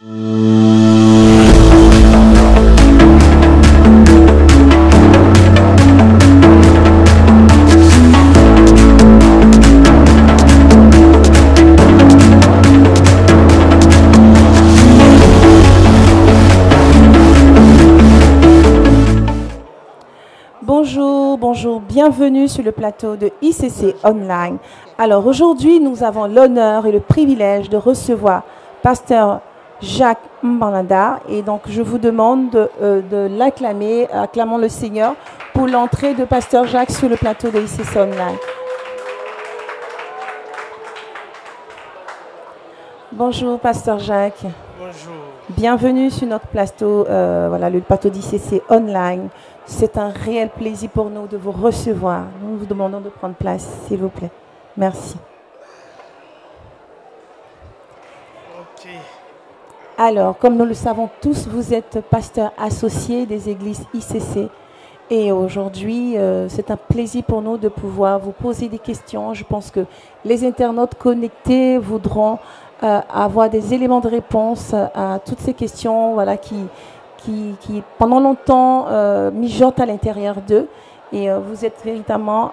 Bonjour, bonjour, bienvenue sur le plateau de ICC Online. Alors aujourd'hui, nous avons l'honneur et le privilège de recevoir Pasteur Jacques Mbanada. Et donc je vous demande de l'acclamer, acclamons le Seigneur pour l'entrée de Pasteur Jacques sur le plateau de ICC Online. Bonjour Pasteur Jacques. Bonjour. Bienvenue sur notre plateau, voilà, le plateau d'ICC Online. C'est un réel plaisir pour nous de vous recevoir. Nous vous demandons de prendre place, s'il vous plaît. Merci. Ok. Alors, comme nous le savons tous, vous êtes pasteur associé des églises ICC. Et aujourd'hui, c'est un plaisir pour nous de pouvoir vous poser des questions. Je pense que les internautes connectés voudront avoir des éléments de réponse à toutes ces questions, voilà, qui pendant longtemps mijotent à l'intérieur d'eux. Et vous êtes véritablement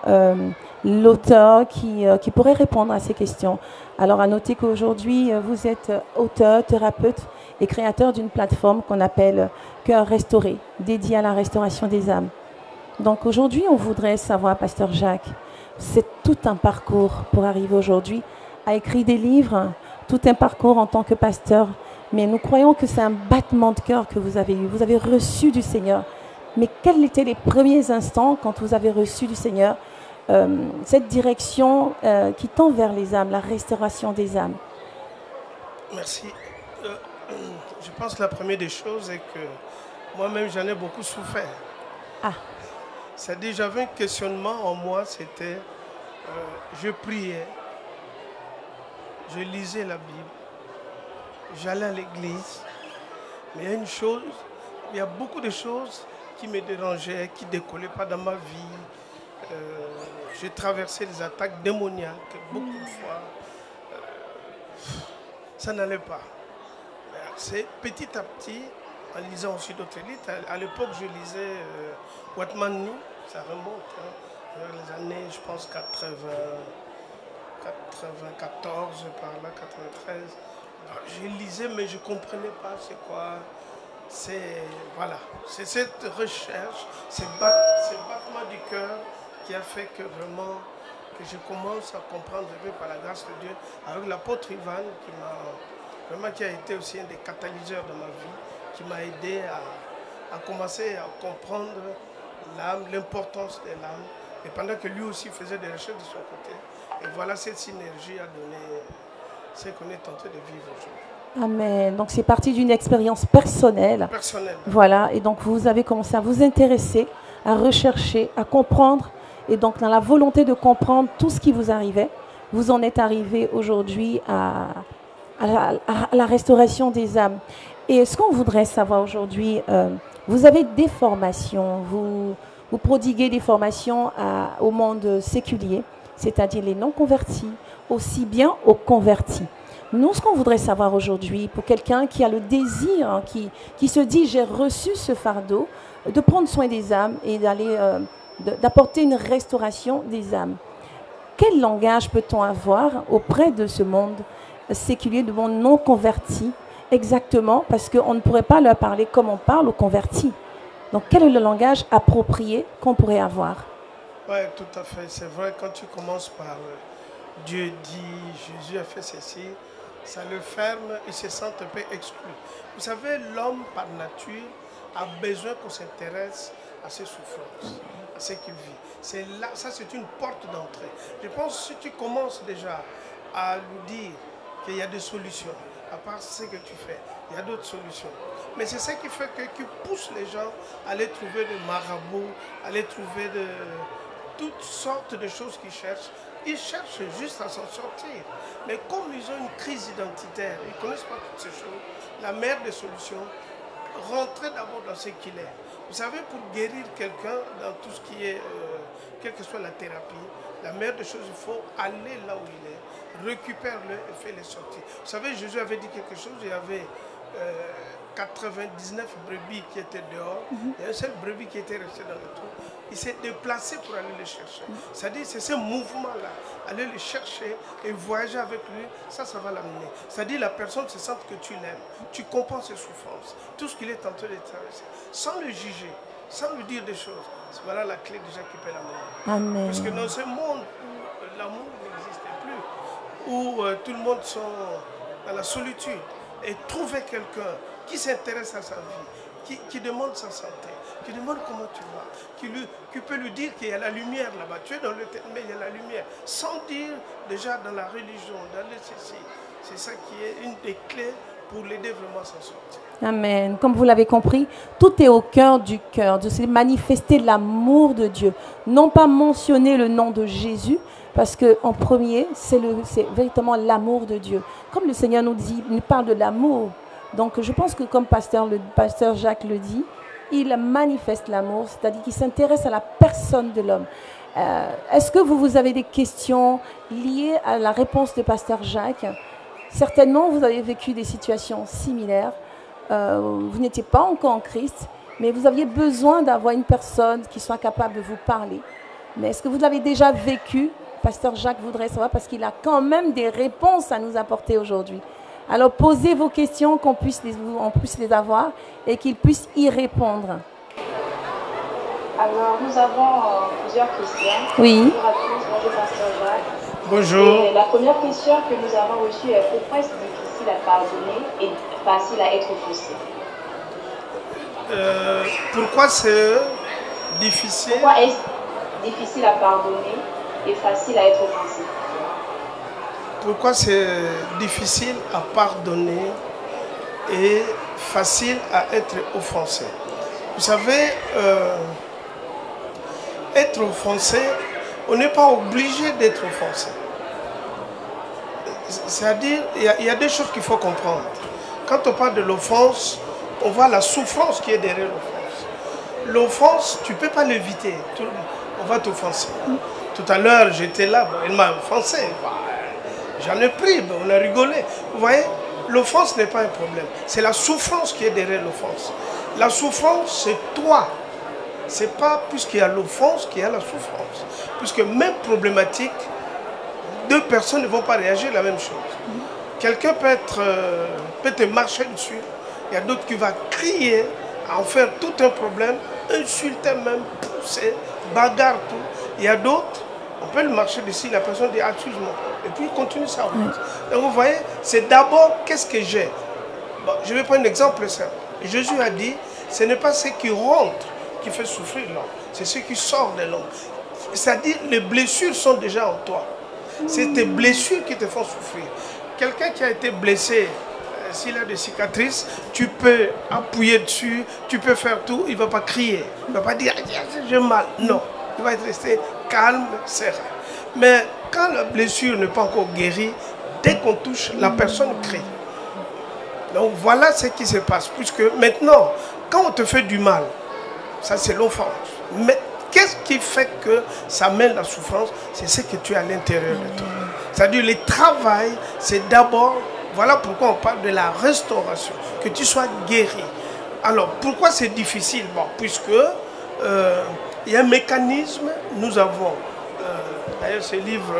l'auteur qui pourrait répondre à ces questions. Alors à noter qu'aujourd'hui, vous êtes auteur, thérapeute et créateur d'une plateforme qu'on appelle Cœur Restauré, dédiée à la restauration des âmes. Donc aujourd'hui, on voudrait savoir, Pasteur Jacques, c'est tout un parcours pour arriver aujourd'hui à écrire des livres, tout un parcours en tant que pasteur. Mais nous croyons que c'est un battement de cœur que vous avez eu. Vous avez reçu du Seigneur. Mais quels étaient les premiers instants quand vous avez reçu du Seigneur cette direction qui tend vers les âmes, la restauration des âmes? Merci. Je pense que la première des choses est que moi-même, j'en ai beaucoup souffert. Ah. C'est-à-dire, j'avais un questionnement en moi, c'était, je priais, je lisais la Bible, j'allais à l'église, mais il y a une chose, il y a beaucoup de choses qui me dérangeaient, qui ne décollaient pas dans ma vie. J'ai traversé des attaques démoniaques beaucoup de fois. Ça n'allait pas. C'est petit à petit, en lisant aussi d'autres livres. À l'époque, je lisais Watman Nee, ça remonte, vers les années, je pense, 94, par là, 93. Je lisais, mais je ne comprenais pas c'est quoi. C'est voilà, c'est cette recherche, ce battement du cœur qui a fait que vraiment que je commence à comprendre par la grâce de Dieu avec l'apôtre Ivan qui a été aussi un des catalyseurs de ma vie, qui m'a aidé à commencer à comprendre l'âme, l'importance de l'âme, et pendant que lui aussi faisait des recherches de son côté. Et voilà, cette synergie a donné ce qu'on est tenté de vivre aujourd'hui. Amen. Donc c'est parti d'une expérience personnelle. Voilà. Et donc vous avez commencé à vous intéresser, à rechercher, à comprendre. Et donc dans la volonté de comprendre tout ce qui vous arrivait, vous en êtes arrivé aujourd'hui à la restauration des âmes. Et ce qu'on voudrait savoir aujourd'hui, vous avez des formations, vous prodiguez des formations au monde séculier, c'est-à-dire les non-convertis, aussi bien aux convertis. Nous, ce qu'on voudrait savoir aujourd'hui, pour quelqu'un qui a le désir, hein, qui se dit « j'ai reçu ce fardeau », de prendre soin des âmes et d'apporter une restauration des âmes. Quel langage peut-on avoir auprès de ce monde séculier, de monde non converti, exactement, parce qu'on ne pourrait pas leur parler comme on parle aux convertis. Donc, quel est le langage approprié qu'on pourrait avoir? Oui, tout à fait. C'est vrai, quand tu commences par Dieu dit, Jésus a fait ceci, ça le ferme, il se sent un peu exclu. Vous savez, l'homme par nature a besoin qu'on s'intéresse à ses souffrances, à ce qu'il vit. C'est là, ça c'est une porte d'entrée. Je pense que si tu commences déjà à lui dire qu'il y a des solutions, à part ce que tu fais, il y a d'autres solutions. Mais c'est ça qui fait qui pousse les gens à aller trouver des marabouts, à aller trouver toutes sortes de choses qu'ils cherchent. Ils cherchent juste à s'en sortir. Mais comme ils ont une crise identitaire, ils ne connaissent pas toutes ces choses, la meilleure des solutions, rentrer d'abord dans ce qu'il est. Vous savez, pour guérir quelqu'un dans tout ce qui est, quelle que soit la thérapie, la meilleure des choses, il faut aller là où il est, récupère-le et fais-le sortir. Vous savez, Jésus avait dit quelque chose, il y avait 99 brebis qui étaient dehors, il y a un seul brebis qui était resté dans le trou. Il s'est déplacé pour aller le chercher. C'est-à-dire, c'est ce mouvement-là, aller le chercher et voyager avec lui, ça va l'amener. C'est-à-dire, la personne se sent que tu l'aimes, tu comprends ses souffrances, tout ce qu'il est en train de traverser, sans le juger, sans lui dire des choses. Voilà la clé déjà qui peut l'amour. Amen. Parce que dans ce monde où l'amour n'existe plus, où tout le monde sont dans la solitude, et trouver quelqu'un qui s'intéresse à sa vie, qui demande sa santé, qui demande comment tu vas, qui peut lui dire qu'il y a la lumière là-bas. Tu es dans le terre, mais il y a la lumière. Sans dire déjà dans la religion, dans le ceci. C'est ça qui est une des clés pour l'aider vraiment à s'en sortir. Amen. Comme vous l'avez compris, tout est au cœur du cœur, de se manifester l'amour de Dieu. Non pas mentionner le nom de Jésus, parce qu'en premier, c'est véritablement l'amour de Dieu. Comme le Seigneur nous dit, il nous parle de l'amour. Donc je pense que comme le pasteur Jacques le dit, il manifeste l'amour, c'est-à-dire qu'il s'intéresse à la personne de l'homme. Est-ce que vous avez des questions liées à la réponse de pasteur Jacques? Certainement, vous avez vécu des situations similaires. Vous n'étiez pas encore en Christ, mais vous aviez besoin d'avoir une personne qui soit capable de vous parler. Mais est-ce que vous l'avez déjà vécu? Pasteur Jacques voudrait savoir parce qu'il a quand même des réponses à nous apporter aujourd'hui. Alors posez vos questions, qu'on puisse les avoir et qu'il puisse y répondre. Alors nous avons plusieurs questions. Oui. Bonjour à tous, bonjour Pasteur Jacques. Bonjour. Et la première question que nous avons reçue est pourquoi est-ce difficile à pardonner et facile à être faussé? Pourquoi c'est difficile? Pourquoi est-ce difficile à pardonner et facile à être offensé? Pourquoi c'est difficile à pardonner et facile à être offensé? Vous savez, être offensé, on n'est pas obligé d'être offensé. C'est-à-dire, il y a deux choses qu'il faut comprendre. Quand on parle de l'offense, on voit la souffrance qui est derrière l'offense. L'offense, tu ne peux pas l'éviter. On va t'offenser. Tout à l'heure, j'étais là, elle m'a offensé. J'en ai pris, on a rigolé. Vous voyez, l'offense n'est pas un problème. C'est la souffrance qui est derrière l'offense. La souffrance, c'est toi. Ce n'est pas puisqu'il y a l'offense qu'il y a la souffrance. Puisque même problématique, deux personnes ne vont pas réagir la même chose. Quelqu'un peut te marcher dessus. Il y a d'autres qui vont crier, en faire tout un problème, insulter même, pousser, bagarre tout. Il y a d'autres, on peut le marcher dessus, la personne dit excuse-moi. Et puis il continue sa route. Donc vous voyez, c'est d'abord qu'est-ce que j'ai. Bon, je vais prendre un exemple simple. Jésus a dit, ce n'est pas ce qui rentre qui fait souffrir l'homme, c'est ce qui sort de l'homme. C'est-à-dire, les blessures sont déjà en toi. C'est tes blessures qui te font souffrir. Quelqu'un qui a été blessé, s'il a des cicatrices, tu peux appuyer dessus, tu peux faire tout, il ne va pas crier. Il ne va pas dire j'ai mal. Non, il va rester calme, serein. Mais quand la blessure n'est pas encore guérie, dès qu'on touche, la personne crie. Donc voilà ce qui se passe. Puisque maintenant, quand on te fait du mal, ça c'est l'offense. Mais qu'est-ce qui fait que ça mène la souffrance? C'est ce que tu as à l'intérieur de toi. C'est-à-dire le travail, c'est d'abord, voilà pourquoi on parle de la restauration, que tu sois guéri. Alors pourquoi c'est difficile? Bon, puisque il y a un mécanisme, nous avons, d'ailleurs ce livre,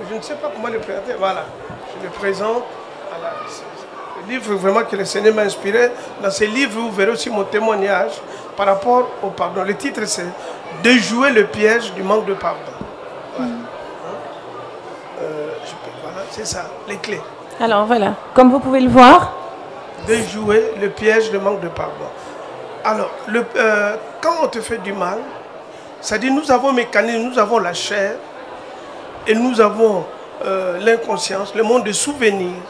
je ne sais pas comment le présenter, voilà, je le présente. Voilà, le livre vraiment que le Seigneur m'a inspiré. Dans ce livre, vous verrez aussi mon témoignage par rapport au pardon. Le titre, c'est « Déjouer le piège du manque de pardon ». Voilà, voilà c'est ça, les clés. Alors voilà, comme vous pouvez le voir. Déjouer le piège du manque de pardon. Alors, quand on te fait du mal, c'est-à-dire nous avons un mécanisme, nous avons la chair et nous avons l'inconscience, le monde des souvenirs.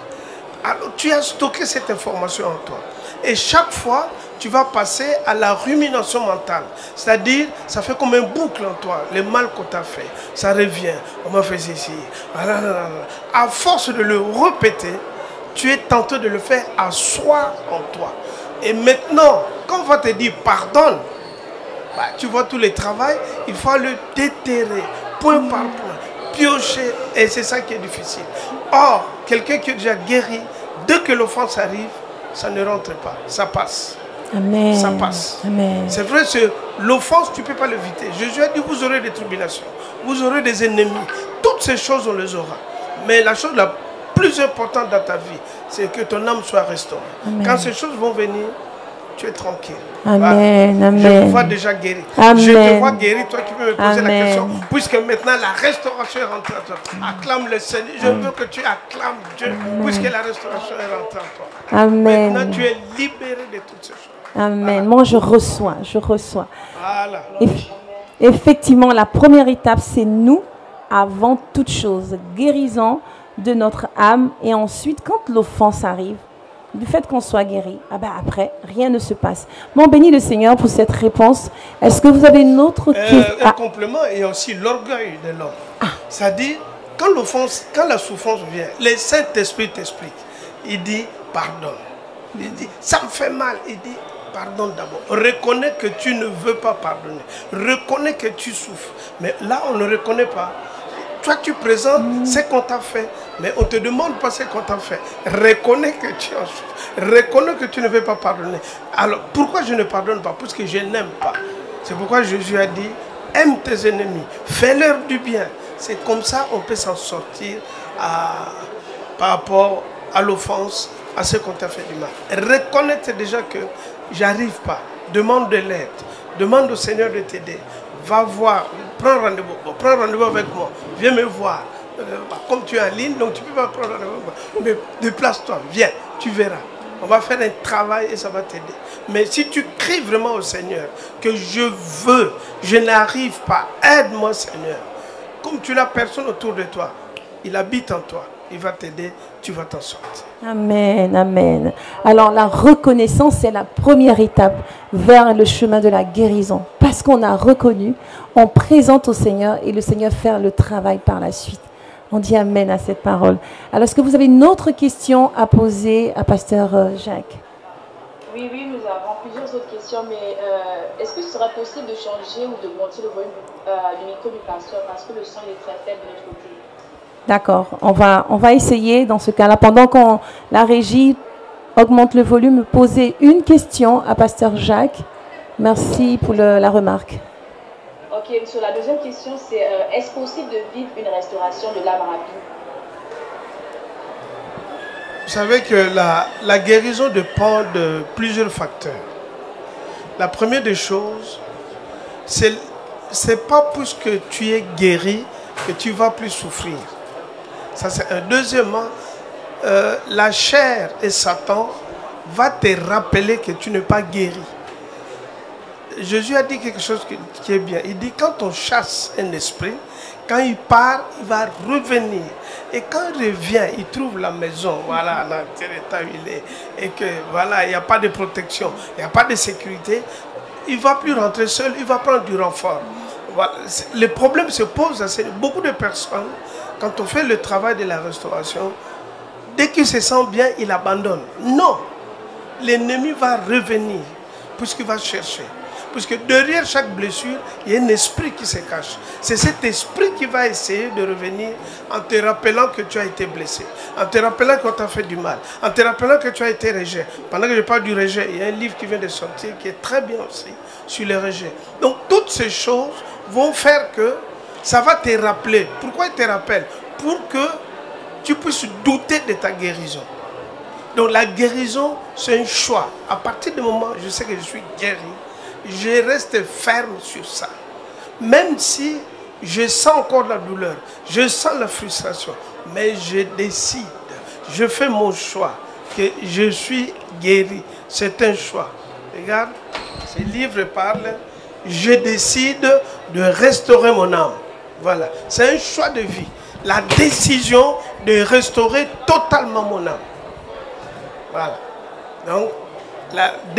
Alors, tu as stocké cette information en toi. Et chaque fois, tu vas passer à la rumination mentale. C'est-à-dire, ça fait comme un boucle en toi. Le mal qu'on t'a fait, ça revient. On m'a fait ceci. À force de le répéter, tu es tenté de le faire asseoir en toi. Et maintenant, quand on va te dire pardonne, bah, tu vois tout le travail, il faut le déterrer, point par point, piocher. Et c'est ça qui est difficile. Or, quelqu'un qui est déjà guéri, dès que l'offense arrive, ça ne rentre pas, ça passe. Amen. Ça passe. Amen. C'est vrai, l'offense, tu ne peux pas l'éviter. Jésus a dit, vous aurez des tribulations, vous aurez des ennemis. Toutes ces choses, on les aura. Mais la chose la plus importante dans ta vie, c'est que ton âme soit restaurée. Amen. Quand ces choses vont venir, tu es tranquille. Amen. Voilà. Amen. Je te vois déjà guéri. Amen. Je te vois guéri, toi qui peux me poser Amen. la question. Puisque maintenant la restauration est rentrée en toi. Acclame le Seigneur. Je veux que tu acclames Dieu. Puisque la restauration est rentrée en toi. Amen. Maintenant tu es libéré de toutes ces choses. Amen. Voilà. Moi, je reçois. Je reçois. Voilà. Effectivement, la première étape, c'est nous, avant toute chose, guérison de notre âme. Et ensuite, quand l'offense arrive, du fait qu'on soit guéri, après, rien ne se passe. Bon, bénis le Seigneur pour cette réponse. Est-ce que vous avez une autre question? Un complément, il y a aussi l'orgueil de l'homme. C'est-à-dire, quand l'offense, quand la souffrance vient, le Saint-Esprit t'explique. Il dit, pardonne. Il dit, ça me fait mal. Il dit, pardonne d'abord. Reconnais que tu ne veux pas pardonner. Reconnais que tu souffres. Mais là, on ne reconnaît pas. Toi, tu présentes ce qu'on t'a fait, mais on ne te demande pas ce qu'on t'a fait. Reconnais que tu en souffres. Reconnais que tu ne veux pas pardonner. Alors, pourquoi je ne pardonne pas? Parce que je n'aime pas. C'est pourquoi Jésus a dit, aime tes ennemis, fais-leur du bien. C'est comme ça qu'on peut s'en sortir par rapport à l'offense, à ce qu'on t'a fait du mal. Reconnaître déjà que j'arrive pas. Demande de l'aide. Demande au Seigneur de t'aider. Va voir, prends rendez-vous avec moi, viens me voir. Comme tu es en ligne, donc tu peux pas prendre rendez-vous. Mais déplace-toi, viens, tu verras. On va faire un travail et ça va t'aider. Mais si tu cries vraiment au Seigneur que je veux, je n'arrive pas, aide-moi Seigneur. Comme tu n'as personne autour de toi, il habite en toi, il va t'aider, tu vas t'en sortir. Amen, amen. Alors la reconnaissance, c'est la première étape vers le chemin de la guérison. Parce qu'on a reconnu, on présente au Seigneur et le Seigneur fait le travail par la suite. On dit amen à cette parole. Alors, est-ce que vous avez une autre question à poser à Pasteur Jacques? Oui, nous avons plusieurs autres questions, mais est-ce que ce sera possible de changer ou de monter le volume du micro du pasteur parce que le son est très faible de notre côté? D'accord, on va essayer dans ce cas-là, pendant qu'on la régie augmente le volume, poser une question à Pasteur Jacques. Merci pour la remarque. Ok, sur la deuxième question, c'est est-ce possible de vivre une restauration de l'âme rapide? Vous savez que la guérison dépend de plusieurs facteurs. La première des choses, c'est pas parce que tu es guéri que tu vas plus souffrir. Ça, c'est un. Deuxièmement, la chair et Satan va te rappeler que tu n'es pas guéri. Jésus a dit quelque chose qui est bien. Il dit quand on chasse un esprit, quand il part, il va revenir. Et quand il revient, il trouve la maison, voilà, dans quel état il est. Et que voilà, il n'y a pas de protection, il n'y a pas de sécurité. Il ne va plus rentrer seul, il va prendre du renfort. Voilà. Le problème se pose à beaucoup de personnes. Quand on fait le travail de la restauration, dès qu'il se sent bien, il abandonne. Non, l'ennemi va revenir, puisqu'il va chercher. Puisque derrière chaque blessure, il y a un esprit qui se cache. C'est cet esprit qui va essayer de revenir en te rappelant que tu as été blessé, en te rappelant qu'on t'a fait du mal, en te rappelant que tu as été rejet. Pendant que je parle du rejet, il y a un livre qui vient de sortir qui est très bien aussi sur le rejet. Donc toutes ces choses vont faire que ça va te rappeler. Pourquoi il te rappelle? Pour que tu puisses douter de ta guérison. Donc la guérison, c'est un choix. À partir du moment où je sais que je suis guéri, je reste ferme sur ça. Même si je sens encore la douleur, je sens la frustration, mais je décide, je fais mon choix, que je suis guéri. C'est un choix. Regarde, ce livre parle, je décide de restaurer mon âme. Voilà, c'est un choix de vie. La décision de restaurer totalement mon âme. Voilà. Donc,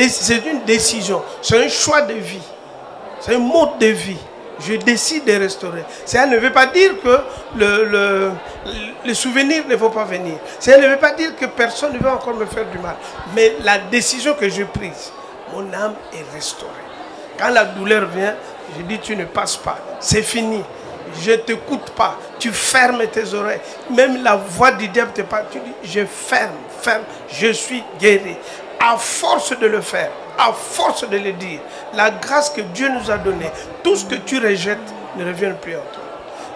c'est une décision, c'est un choix de vie, c'est un mode de vie. Je décide de restaurer. Ça ne veut pas dire que le souvenir ne va pas venir. Ça ne veut pas dire que personne ne va encore me faire du mal. Mais la décision que j'ai prise, mon âme est restaurée. Quand la douleur vient, je dis tu ne passes pas, c'est fini. je ne t'écoute pas. Tu fermes tes oreilles. Même la voix du diable te parle. Tu dis, je ferme, je suis guéri. À force de le faire, à force de le dire, la grâce que Dieu nous a donnée, tout ce que tu rejettes ne revient plus en toi.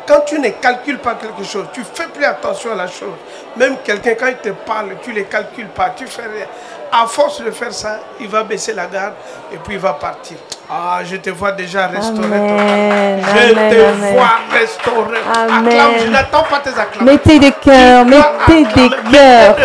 Quand tu ne calcules pas quelque chose, tu ne fais plus attention à la chose. Même quelqu'un, quand il te parle, tu ne les calcules pas, tu fais rien. À force de faire ça, il va baisser la garde et puis il va partir. Ah, je te vois déjà restaurer. Je te vois restaurer. Acclame, je n'attends pas tes acclamations. Mettez des cœurs, mettez des cœurs.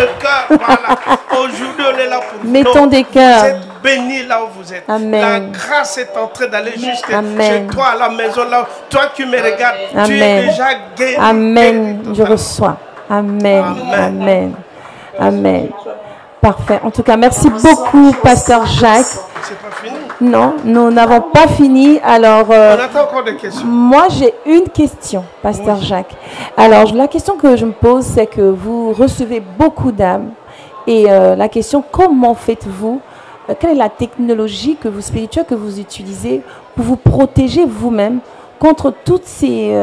Voilà. Aujourd'hui, on est là pour vous. Mettons des cœurs. Vous êtes bénis là où vous êtes. Amen. La grâce est en train d'aller jusque chez toi à la maison. Là, toi qui me regardes, tu es déjà guéri. Amen. Je reçois. Amen. Amen. Amen. Parfait. En tout cas, merci beaucoup, Pasteur Jacques. C'est pas fini. Non, nous n'avons pas fini. Alors, on attend encore des questions. Moi, j'ai une question, Pasteur Jacques. Alors, la question que je me pose, c'est que vous recevez beaucoup d'âmes. Et la question, comment faites-vous? Quelle est la technologie spirituelle que vous utilisez pour vous protéger vous-même contre toutes ces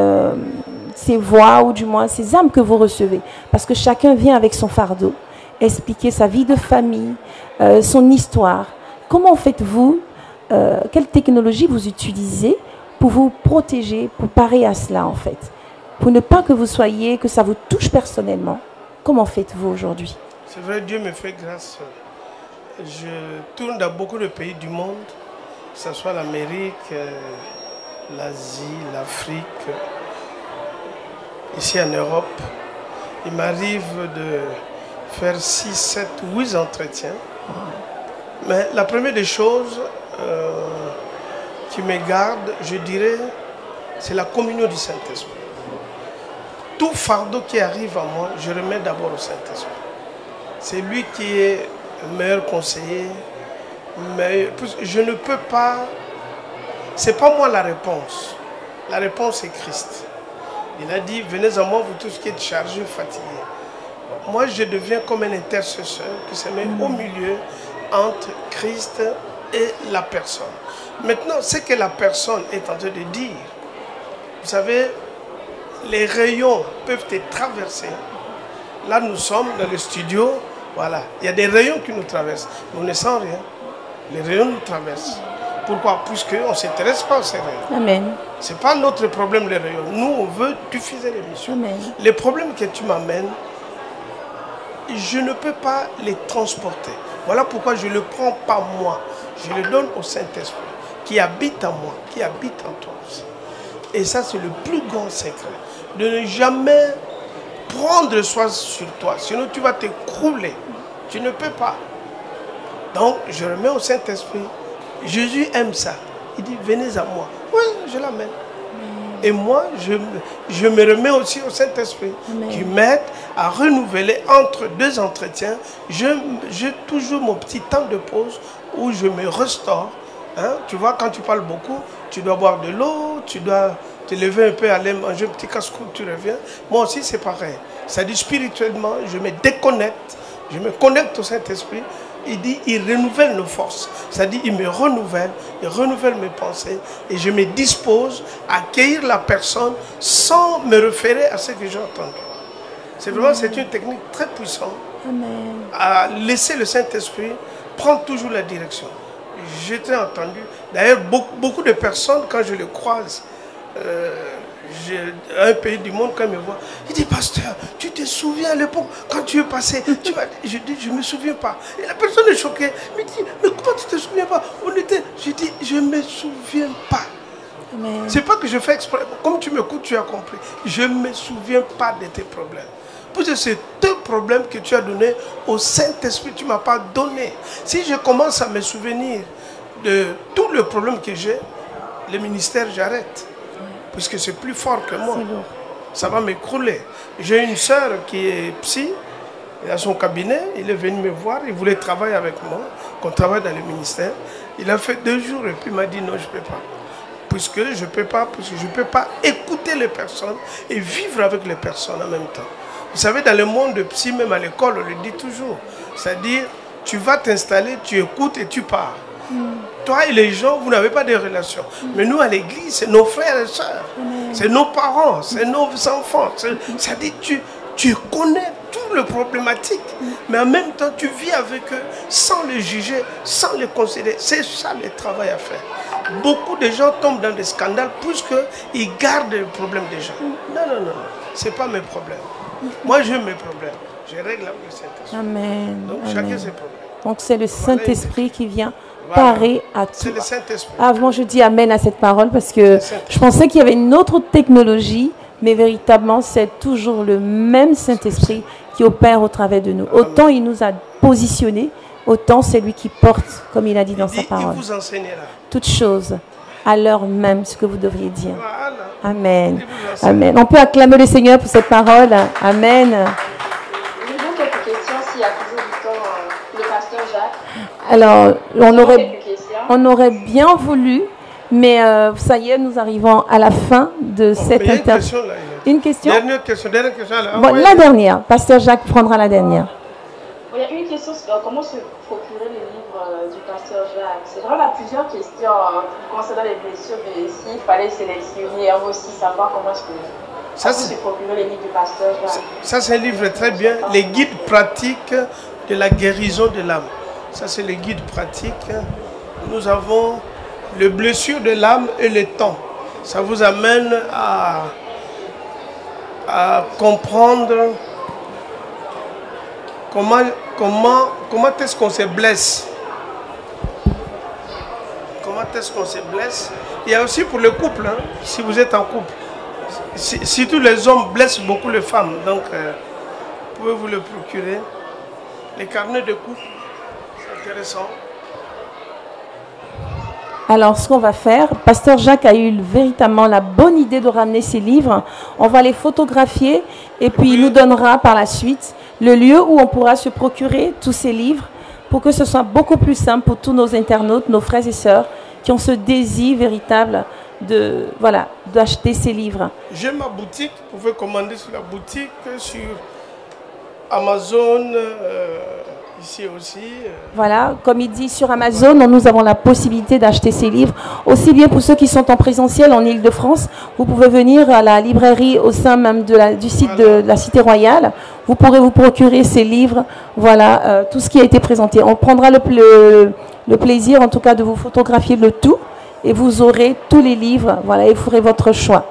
voix, ou du moins ces âmes que vous recevez? Parce que chacun vient avec son fardeau, expliquer sa vie de famille, son histoire. Comment faites-vous? Quelle technologie vous utilisez pour vous protéger, pour parer à cela en fait? Pour ne pas que ça vous touche personnellement. Comment faites-vous aujourd'hui? C'est vrai, Dieu me fait grâce. Je tourne dans beaucoup de pays du monde, que ce soit l'Amérique, l'Asie, l'Afrique, ici en Europe. Il m'arrive de faire 6, 7, 8 entretiens. Mais la première des choses qui me garde, je dirais, c'est la communion du Saint-Esprit. Tout fardeau qui arrive à moi, je remets d'abord au Saint-Esprit. C'est lui qui est le meilleur conseiller. Mais je ne peux pas... C'est pas moi la réponse. La réponse est Christ. Il a dit, venez à moi, vous tous qui êtes chargés, fatigués. Moi, je deviens comme un intercesseur qui se met au milieu entre Christ et la personne. Maintenant, ce que la personne est en train de dire, vous savez, les rayons peuvent être traversés. Là, nous sommes dans le studio. Voilà, il y a des rayons qui nous traversent. Mais on ne sent rien. Les rayons nous traversent. Pourquoi? Puisqu'on ne s'intéresse pas à ces rayons. Amen. Ce n'est pas notre problème, les rayons. Nous, on veut diffuser l'émission. Les problèmes que tu m'amènes, je ne peux pas les transporter. Voilà pourquoi je ne le prends pas moi. Je le donne au Saint-Esprit, qui habite en moi, qui habite en toi aussi. Et ça, c'est le plus grand secret. De ne jamais prendre soin sur toi. Sinon, tu vas t'écrouler. Tu ne peux pas. Donc, je remets au Saint-Esprit. Jésus aime ça. Il dit, venez à moi. Oui, je l'amène. Et moi, je me remets aussi au Saint-Esprit qui m'aide à renouveler entre deux entretiens. J'ai toujours mon petit temps de pause où je me restaure. Hein? Tu vois, quand tu parles beaucoup, tu dois boire de l'eau, tu dois te lever un peu, aller manger un petit casse-croûte, tu reviens. Moi aussi, c'est pareil. Ça dit spirituellement, je me déconnecte, je me connecte au Saint-Esprit. Il dit, il renouvelle nos forces. Ça dit, il me renouvelle, il renouvelle mes pensées et je me dispose à accueillir la personne sans me référer à ce que j'ai entendu. C'est vraiment, c'est une technique très puissante. Amen. À laisser le Saint-Esprit prendre toujours la direction. J'ai entendu, d'ailleurs, beaucoup de personnes, quand je les croise, un pays du monde, quand il me voit, il dit, pasteur, tu te souviens à l'époque, quand tu es passé, je dis, je ne me souviens pas. Et la personne est choquée, me dit, mais comment tu ne te souviens pas? Je dis, je ne me souviens pas. Ce n'est pas que je fais exprès, comme tu m'écoutes, tu as compris. Je ne me souviens pas de tes problèmes. Parce que c'est deux problèmes que tu as donnés au Saint-Esprit, tu ne m'as pas donné. Si je commence à me souvenir de tous les problèmes que j'ai, le ministère, j'arrête. Puisque c'est plus fort que moi. Ça va m'écrouler. J'ai une sœur qui est psy, elle a son cabinet, il est venu me voir, il voulait travailler avec moi, qu'on travaille dans le ministère. Il a fait 2 jours et puis il m'a dit non, je ne peux pas. Puisque je ne peux pas écouter les personnes et vivre avec les personnes en même temps. Vous savez, dans le monde de psy, même à l'école, on le dit toujours. C'est-à-dire, tu vas t'installer, tu écoutes et tu pars. Toi et les gens, vous n'avez pas de relation. Mais nous, à l'église, c'est nos frères et sœurs. C'est nos parents, c'est nos enfants. C'est-à-dire, tu connais tout le problématique, mais en même temps, tu vis avec eux sans les juger, sans les considérer. C'est ça le travail à faire. Beaucoup de gens tombent dans des scandales puisqu'ils gardent le problème des gens. Non. Ce n'est pas mes problèmes. Moi, j'ai mes problèmes. Je règle avec le Saint-Esprit. Amen. Donc, chacun ses problèmes. Donc, c'est le Saint-Esprit qui vient parer à tout. C'est le Saint-Esprit. Avant, je dis amen à cette parole parce que je pensais qu'il y avait une autre technologie, mais véritablement, c'est toujours le même Saint-Esprit qui opère au travers de nous. Autant il nous a positionnés, autant c'est lui qui porte, comme il a dit dans sa parole. Il vous enseignera Toutes choses à l'heure même, ce que vous devriez dire. Voilà. Amen. Amen. On peut acclamer le Seigneur pour cette parole. Amen. Nous avons quelques questions s'il y a toujours du temps. Le pasteur Jacques. Alors, on aurait bien voulu, mais ça y est, nous arrivons à la fin de cette interview. Une question. Dernière question. Là. Bon, la dernière. Pasteur Jacques prendra la dernière. Il y a une question sur comment se procurer les livres du pasteur Jacques. C'est vrai, on a plusieurs questions concernant les blessures, mais s'il fallait sélectionner, on veut aussi savoir comment est-ce que se procurer les livres du pasteur Jacques. Ça, c'est un livre très bien. Les guides pratiques de la guérison de l'âme. Ça, c'est les guides pratiques. Nous avons les blessures de l'âme et le temps. Ça vous amène à comprendre comment est-ce qu'on se blesse. Comment est-ce qu'on se blesse. Il y a aussi pour le couple, hein, si vous êtes en couple. Si tous les hommes blessent beaucoup les femmes, donc vous pouvez vous le procurer. Les carnets de couple, c'est intéressant. Alors, ce qu'on va faire, Pasteur Jacques a eu véritablement la bonne idée de ramener ces livres. On va les photographier et puis il nous donnera par la suite le lieu où on pourra se procurer tous ces livres pour que ce soit beaucoup plus simple pour tous nos internautes, nos frères et sœurs qui ont ce désir véritable d'acheter ces livres. J'ai ma boutique, vous pouvez commander sur la boutique, sur Amazon, ici aussi. Voilà, comme il dit, sur Amazon, nous avons la possibilité d'acheter ces livres. Aussi bien pour ceux qui sont en présentiel en Ile-de-France, vous pouvez venir à la librairie au sein même du site de la Cité Royale. Vous pourrez vous procurer ces livres, voilà, tout ce qui a été présenté. On prendra le plaisir, en tout cas, de vous photographier le tout et vous aurez tous les livres, voilà, et vous ferez votre choix.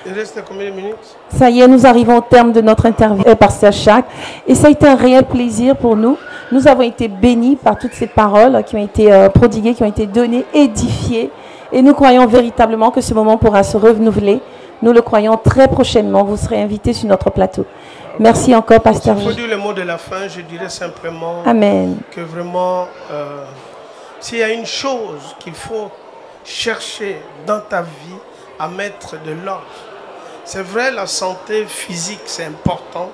Il reste combien de minutes? Ça y est, nous arrivons au terme de notre interview, Pasteur Jacques. Et ça a été un réel plaisir pour nous. Nous avons été bénis par toutes ces paroles qui ont été prodiguées, qui ont été données, édifiées. Et nous croyons véritablement que ce moment pourra se renouveler. Nous le croyons très prochainement. Vous serez invités sur notre plateau. Merci encore, Pasteur Jacques. Il faut dire le mot de la fin. Je dirais simplement que vraiment, s'il y a une chose qu'il faut chercher dans ta vie à mettre de l'ordre, c'est vrai, la santé physique, c'est important,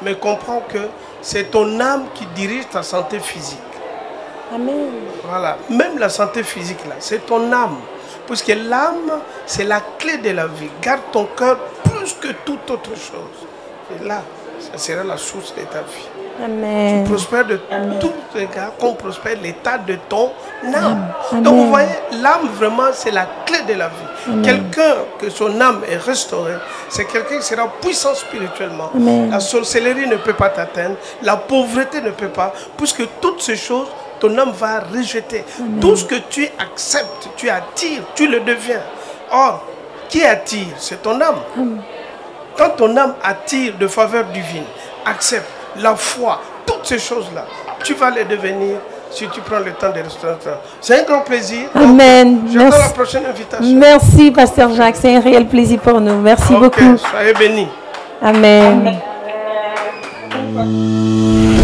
mais comprends que c'est ton âme qui dirige ta santé physique. Amen. Voilà, même la santé physique, là, c'est ton âme. Parce que l'âme, c'est la clé de la vie. Garde ton cœur plus que toute autre chose. Et là, ça sera la source de ta vie. Amen. Tu prospères de tous les gars, qu'on prospère l'état de ton âme. Amen. Donc vous voyez, l'âme vraiment c'est la clé de la vie. Quelqu'un que son âme est restaurée, c'est quelqu'un qui sera puissant spirituellement. Amen. La sorcellerie ne peut pas t'atteindre, la pauvreté ne peut pas, puisque toutes ces choses, ton âme va rejeter. Amen. Tout ce que tu acceptes, tu attires, tu le deviens. Or, qui attire? C'est ton âme. Amen. Quand ton âme attire de faveur divine, accepte la foi, toutes ces choses-là, tu vas les devenir si tu prends le temps de restaurer. C'est un grand plaisir. Amen. J'attends la prochaine invitation. Merci, Pasteur Jacques. C'est un réel plaisir pour nous. Merci beaucoup. Soyez bénis. Amen. Amen.